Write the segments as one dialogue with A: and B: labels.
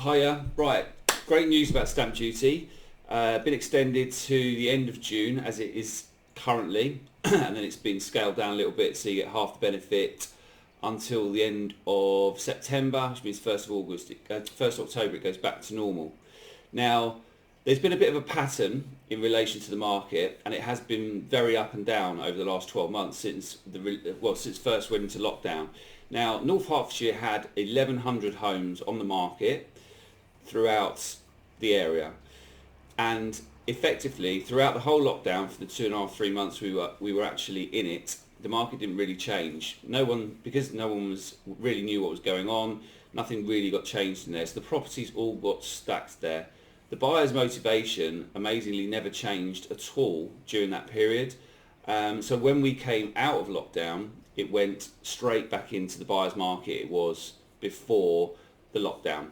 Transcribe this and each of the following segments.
A: Hiya. Right, great news about stamp duty. Been extended to the end of June as it is currently, and then it's been scaled down a little bit so you get half the benefit until the end of September, which means 1st of August, 1st of October it goes back to normal. Now, there's been a bit of a pattern in relation to the market, and it has been very up and down over the last 12 months since since first went into lockdown. Now, North Hertfordshire had 1,100 homes on the market throughout the area, and effectively throughout the whole lockdown for the 2.5-3 months we were actually in it, the market didn't really change. Because no one really knew what was going on, nothing really got changed in there, so the properties all got stacked there. The buyer's motivation amazingly never changed at all during that period. So when we came out of lockdown, it went straight back into the buyer's market it was before the lockdown.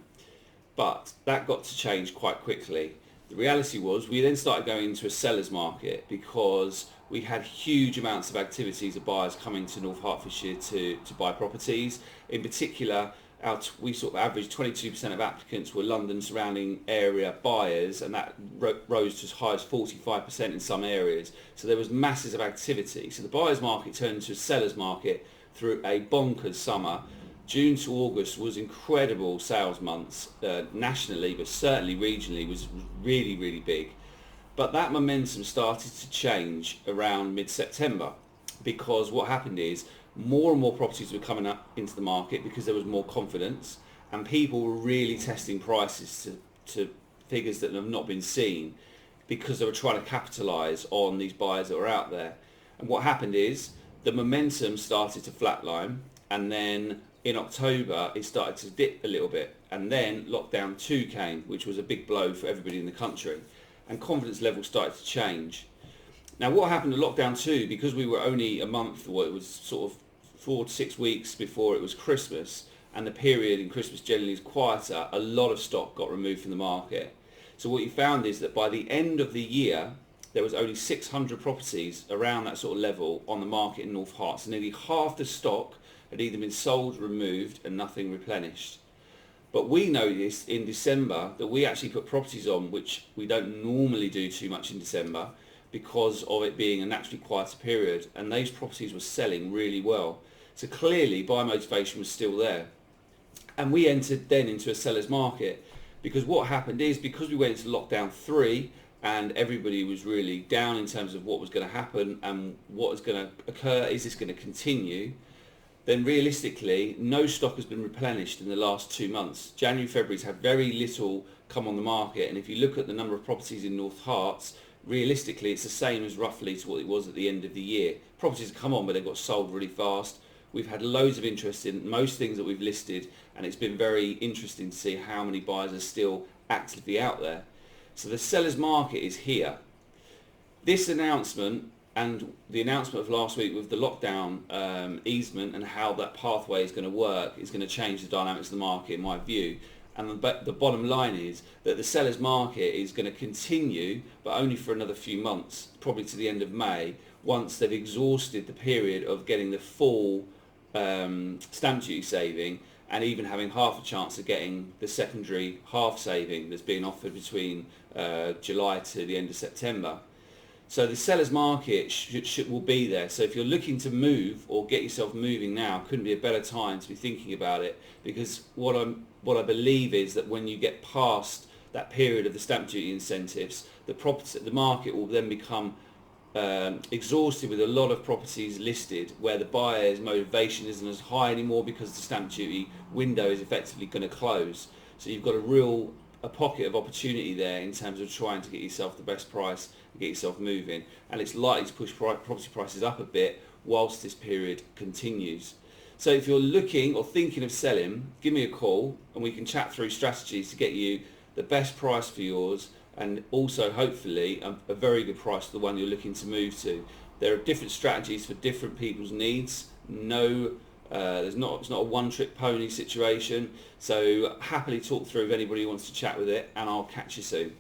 A: But that got to change quite quickly. The reality was we then started going into a seller's market because we had huge amounts of activities of buyers coming to North Hertfordshire to buy properties. In particular, we sort of averaged 22% of applicants were London surrounding area buyers, and that rose to as high as 45% in some areas. So there was masses of activity. So the buyer's market turned into a seller's market through a bonkers summer. June to August was incredible sales months nationally, but certainly regionally was really, really big. But that momentum started to change around mid-September, because what happened is more and more properties were coming up into the market because there was more confidence, and people were really testing prices to figures that have not been seen because they were trying to capitalise on these buyers that were out there. And what happened is the momentum started to flatline, and then in October it started to dip a little bit, and then lockdown 2 came, which was a big blow for everybody in the country, and confidence levels started to change. Now, what happened to lockdown 2, because we were only a month, or it was sort of 4 to 6 weeks before it was Christmas, and the period in Christmas generally is quieter, a lot of stock got removed from the market. So what you found is that by the end of the year there was only 600 properties around that sort of level on the market in North Herts, and nearly half the stock had either been sold, removed, and nothing replenished. But we noticed in December that we actually put properties on which we don't normally do too much in December because of it being a naturally quieter period, and those properties were selling really well. So clearly buyer motivation was still there. And we entered then into a seller's market, because what happened is, because we went into lockdown 3 and everybody was really down in terms of what was going to happen and what was going to occur, is this going to continue, then realistically no stock has been replenished in the last 2 months. January, February's had very little come on the market, and if you look at the number of properties in North Herts, realistically it's the same as roughly to what it was at the end of the year. Properties have come on, but they've got sold really fast. We've had loads of interest in most things that we've listed, and it's been very interesting to see how many buyers are still actively out there. So the seller's market is here. This announcement and the announcement of last week with the lockdown easement and how that pathway is going to work is going to change the dynamics of the market, in my view. And the bottom line is that the seller's market is going to continue, but only for another few months, probably to the end of May, once they've exhausted the period of getting the full stamp duty saving, and even having half a chance of getting the secondary half saving that's being offered between July to the end of September. So the seller's market will be there. So if you're looking to move or get yourself moving now, couldn't be a better time to be thinking about it, because what I believe is that when you get past that period of the stamp duty incentives, the market will then become exhausted with a lot of properties listed where the buyer's motivation isn't as high anymore because the stamp duty window is effectively going to close. So you've got a pocket of opportunity there in terms of trying to get yourself the best price and get yourself moving, and it's likely to push property prices up a bit whilst this period continues. So if you're looking or thinking of selling, give me a call and we can chat through strategies to get you the best price for yours, and also hopefully a very good price for the one you're looking to move to. There are different strategies for different people's needs. It's not a one-trick pony situation. So happily talk through if anybody wants to chat with it, and I'll catch you soon.